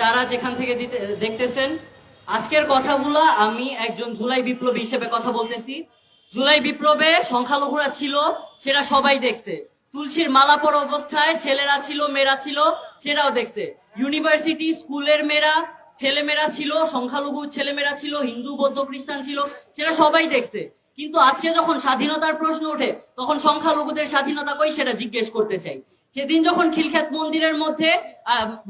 যারা যেখান থেকে দেখতেছেন, আজকের কথাগুলো আমি একজন জুলাই বিপ্লবী হিসেবে কথা বলতেছি। জুলাই বিপ্লবে সংখ্যালঘুরা ছিল, সেটা সবাই দেখছে। তুলসীর মালা পরা অবস্থায় ছেলেরা ছিল, মেয়েরা ছিল, সেটাও দেখছে। ইউনিভার্সিটি স্কুলের মেয়েরা ছেলেমেয়েরা ছিল, সংখ্যালঘু ছেলেমেয়েরা ছিল, হিন্দু বৌদ্ধ খ্রিস্টান ছিল, সেটা সবাই দেখছে। কিন্তু আজকে যখন স্বাধীনতার প্রশ্ন ওঠে, তখন সংখ্যালঘুদের স্বাধীনতা কই সেটা জিজ্ঞেস করতে চাই। সেদিন যখন খিলক্ষেত মন্দিরের মধ্যে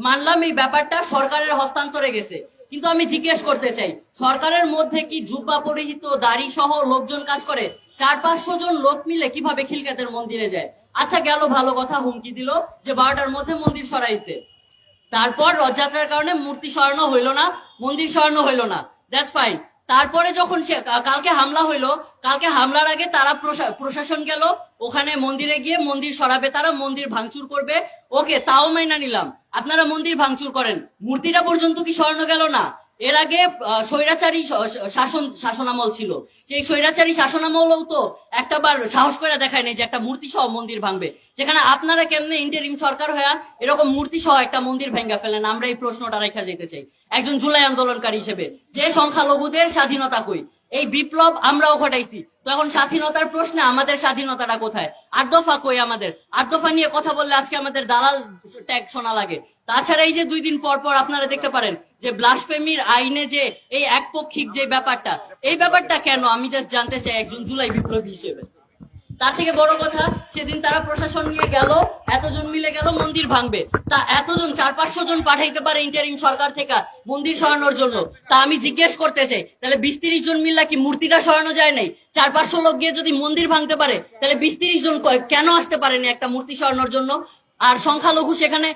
মানলাম এই ব্যাপারটা সরকারের হস্তান্তরে গেছে, কিন্তু আমি জিজ্ঞেস করতে চাই, সরকারের মধ্যে কি জুব্বা পরিহিত দাড়ি সহ লোকজন কাজ করে? 400-500 জন লোক মিলে কিভাবে খিলক্ষেতের মন্দিরে যায়? আচ্ছা, গেল ভালো কথা, হুমকি দিল যে 12টার মধ্যে মন্দির সরাইতে। তারপর রথযাত্রার কারণে মূর্তি সরানো হইলো না, মন্দির সরানো হইলো না, দ্যাটস ফাইন। তারপরে যখন কালকে হামলা হইলো, কালকে হামলার আগে তারা প্রশাসন গেল ওখানে মন্দিরে গিয়ে মন্দির সরাবে, তারা মন্দির ভাঙচুর করবে। ওকে, তাও মাইনা নিলাম, আপনারা মন্দির ভাঙচুর করেন, মূর্তিটা পর্যন্ত কি সরানো গেল না? এর আগে স্বৈরাচারী শাসনামল ছিল, সেই স্বৈরাচারী শাসনামলও তো একটাবার সাহস করে দেখায় নাই যে একটা মূর্তি সহ মন্দির ভাঙবে। যেখানে আপনারা কেমনে ইন্টারিম সরকার হয়ে এরকম মূর্তি সহ একটা মন্দির ভেঙ্গা ফেলেন? আমরা এই প্রশ্নটা রেখা যেতে চাই একজন জুলাই আন্দোলনকারী হিসেবে, যে সংখ্যালঘুদের স্বাধীনতা কই? এই বিপ্লব আমরাও ঘটাইছি, তো এখন স্বাধীনতার প্রশ্নে আমাদের স্বাধীনতাটা কোথায়? 8 দফা কই আমাদের? 8 দফা নিয়ে কথা বললে আজকে আমাদের দালাল ট্যাগ শোনা লাগে। তাছাড়া এই যে 2 দিন পর পর আপনারা দেখতে পারেন যে ব্লাসফেমির আইনে যে এই একপক্ষিক যে ব্যাপারটা, এই ব্যাপারটা কেন? আমি জাস্ট জানতে চাই একজন জুলাই বিপ্লবী হিসেবে। তার থেকে বড় কথা, সেদিন তারা প্রশাসন নিয়ে গেল, এতজন মিলে গেল মন্দির ভাঙবে, তা এতজন 400-500 জন পাঠাইতে পারে ইন্টারিম সরকার থেকে মন্দির সরানোর জন্য? তা আমি জিজ্ঞেস করতে চাই, তাহলে 20-30 জন মিললা কি মূর্তিটা সরানো যায় নাই? 400-500 লোক গিয়ে যদি মন্দির ভাঙতে পারে, তাহলে 20-30 জন কেন আসতে পারেনি একটা মূর্তি সরানোর জন্য? আর সংখ্যালঘু সেখানে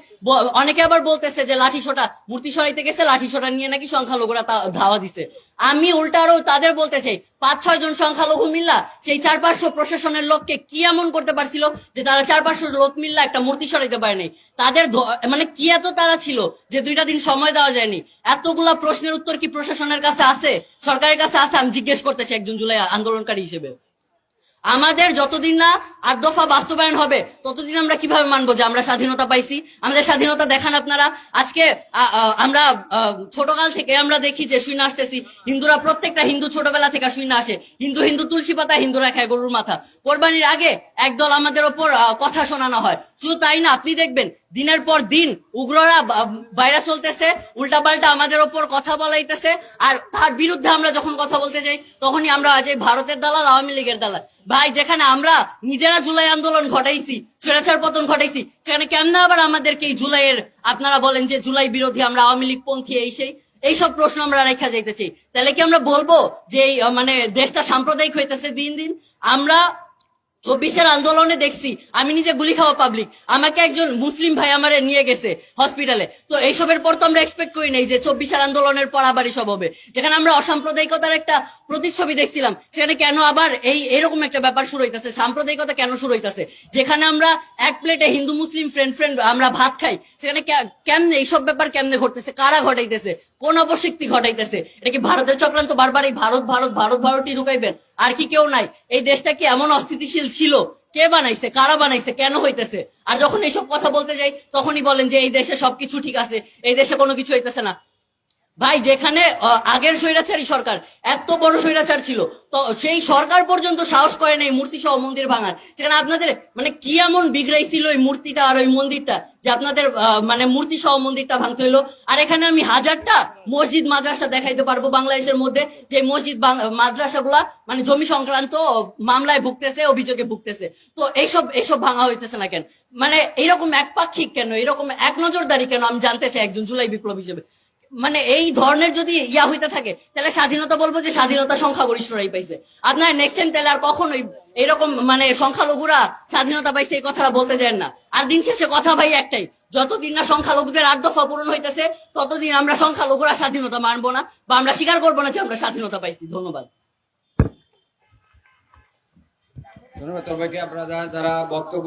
অনেকে আবার বলতেছে যে লাঠি সোটা, মূর্তি সরাইতে গেছে লাঠি সোটা নিয়ে নাকি সংখ্যালঘুরা ধাওয়া দিছে। আমি উল্টা আরো তাদের বলতে চাই, 5-6 জন সংখ্যালঘু মিল্লা সেই 400-500 প্রশাসনের লোককে কি এমন করতে পারছিল যে তারা 400-500 লোক মিল্লা একটা মূর্তি সরাইতে পারে নাই? তাদের মানে কি এত তারা ছিল যে 2টা দিন সময় দেওয়া যায়নি? এতগুলা প্রশ্নের উত্তর কি প্রশাসনের কাছে আছে, সরকারের কাছে আছে? আমি জিজ্ঞেস করতে চাই একজন জুলাই আন্দোলনকারী হিসেবে। আমাদের যতদিন না 8 দফা বাস্তবায়ন হবে, ততদিন আমরা কিভাবে মানবো যে আমরা স্বাধীনতা পাইছি? আমাদের স্বাধীনতা দেখান আপনারা। আজকে আমরা ছোটকাল থেকে আমরা দেখি যে শুনে আসতেছি, হিন্দুরা প্রত্যেকটা হিন্দু ছোটবেলা থেকে শুনে আসে, হিন্দু হিন্দু তুলসী পাতা, হিন্দুরা খায় গরুর মাথা। কোরবানির আগে একদল আমাদের ওপর কথা শোনানো হয়। শুধু তাই না, আপনি দেখবেন দিনের পর দিন উগ্ররা বাইরে চলতেছে, উল্টা পাল্টা আমাদের ওপর কথা বলাইতেছে। আর তার বিরুদ্ধে আমরা যখন কথা বলতে যাই, তখনই আমরা যে ভারতের দালাল, আওয়ামী লীগের দালাল। ভাই, যেখানে আমরা নিজেরা জুলাই আন্দোলন ঘটাইছি, স্বৈরাচার পতন ঘটাইছি, সেখানে কেমনে আবার আমাদেরকে এই জুলাইয়ের আপনারা বলেন যে জুলাই বিরোধী, আমরা আওয়ামী লীগ পন্থী, এইসব প্রশ্ন আমরা রেখা যাইতেছি? তাহলে কি আমরা বলবো যে মানে দেশটা সাম্প্রদায়িক হইতেছে দিন দিন? আমরা 24-এর আন্দোলনে দেখছি, আমি নিজে গুলি খাওয়া পাবলিক, আমাকে একজন মুসলিম ভাই আমারে নিয়ে গেছে হসপিটালে। তো এইসবের পর তো আমরা এক্সপেক্ট করি নাই যে 24-এর আন্দোলনের পর আবার এসব হবে। যেখানে আমরা অসাম্প্রদায়িকতার একটা প্রতিচ্ছবি দেখছিলাম, সেখানে কেন আবার এরকম একটা ব্যাপার শুরু হইতেছে? সাম্প্রদায়িকতা কেন শুরু হইতেছে? যেখানে আমরা এক প্লেটে হিন্দু মুসলিম ফ্রেন্ড আমরা ভাত খাই, সেখানে কেমনে এইসব ব্যাপার কেমনে ঘটতেছে? কারা ঘটাইতেছে? কোন অপশক্তি ঘটাইতেছে? এটা কি ভারতের চক্রান্ত? বারবার এই ভারত ভারত ভারত ভারতই ঢুকাইবেন? আর কি কেউ নাই? এই দেশটা কি এমন অস্থিতিশীল ছিল? কে বানাইছে? কারা বানাইছে? কেন হইতেছে? আর যখন এইসব কথা বলতে যাই, তখনই বলেন যে এই দেশে সবকিছু ঠিক আছে, এই দেশে কোনো কিছু হইতেছে না। ভাই, যেখানে আগের স্বৈরাচারী সরকার এত বড় স্বৈরাচার ছিল, তো সেই সরকার পর্যন্ত সাহস করে নাই মূর্তি সহ মন্দির ভাঙার। সেখানে আপনাদের মানে কি এমন বিগড়াইছিল ওই মূর্তিটা আর ওই মন্দিরটা যে আপনাদের মানে মূর্তি সহ মন্দিরটা ভাঙতে হইলো? আর এখানে আমি 1000টা মসজিদ মাদ্রাসা দেখাইতে পারবো বাংলাদেশের মধ্যে, যে মসজিদ মাদ্রাসাগুলা মানে জমি সংক্রান্ত মামলায় ভুগতেছে, অভিযোগে ভুগতেছে। তো এইসব ভাঙা হইতেছে না কেন? মানে এরকম একপাক্ষিক কেন, এরকম এক নজরদারি কেন? আমি জানতে চাই একজন জুলাই বিপ্লব হিসেবে। মানে এই ধরনের যদি হইতে থাকে, তাহলে স্বাধীনতা বলবো যে স্বাধীনতা সংখ্যাগরিষ্ঠরাই পাইছে। আপনার নেক্সট টাইম তাহলে আর কখনোই এরকম মানে সংখ্যালঘুরা স্বাধীনতা পাইছে এই কথাটা বলতে দেন না। আর দিন শেষে কথা ভাই একটাই, যতদিন না সংখ্যালঘুদের 8 দফা পূরণ হইতেছে, ততদিন আমরা সংখ্যালঘুরা স্বাধীনতা মানবো না, বা আমরা স্বীকার করবো না যে আমরা স্বাধীনতা পাইছি। ধন্যবাদ। ধন্যবাদ সবাইকে। আপনারা যারা বক্তব্য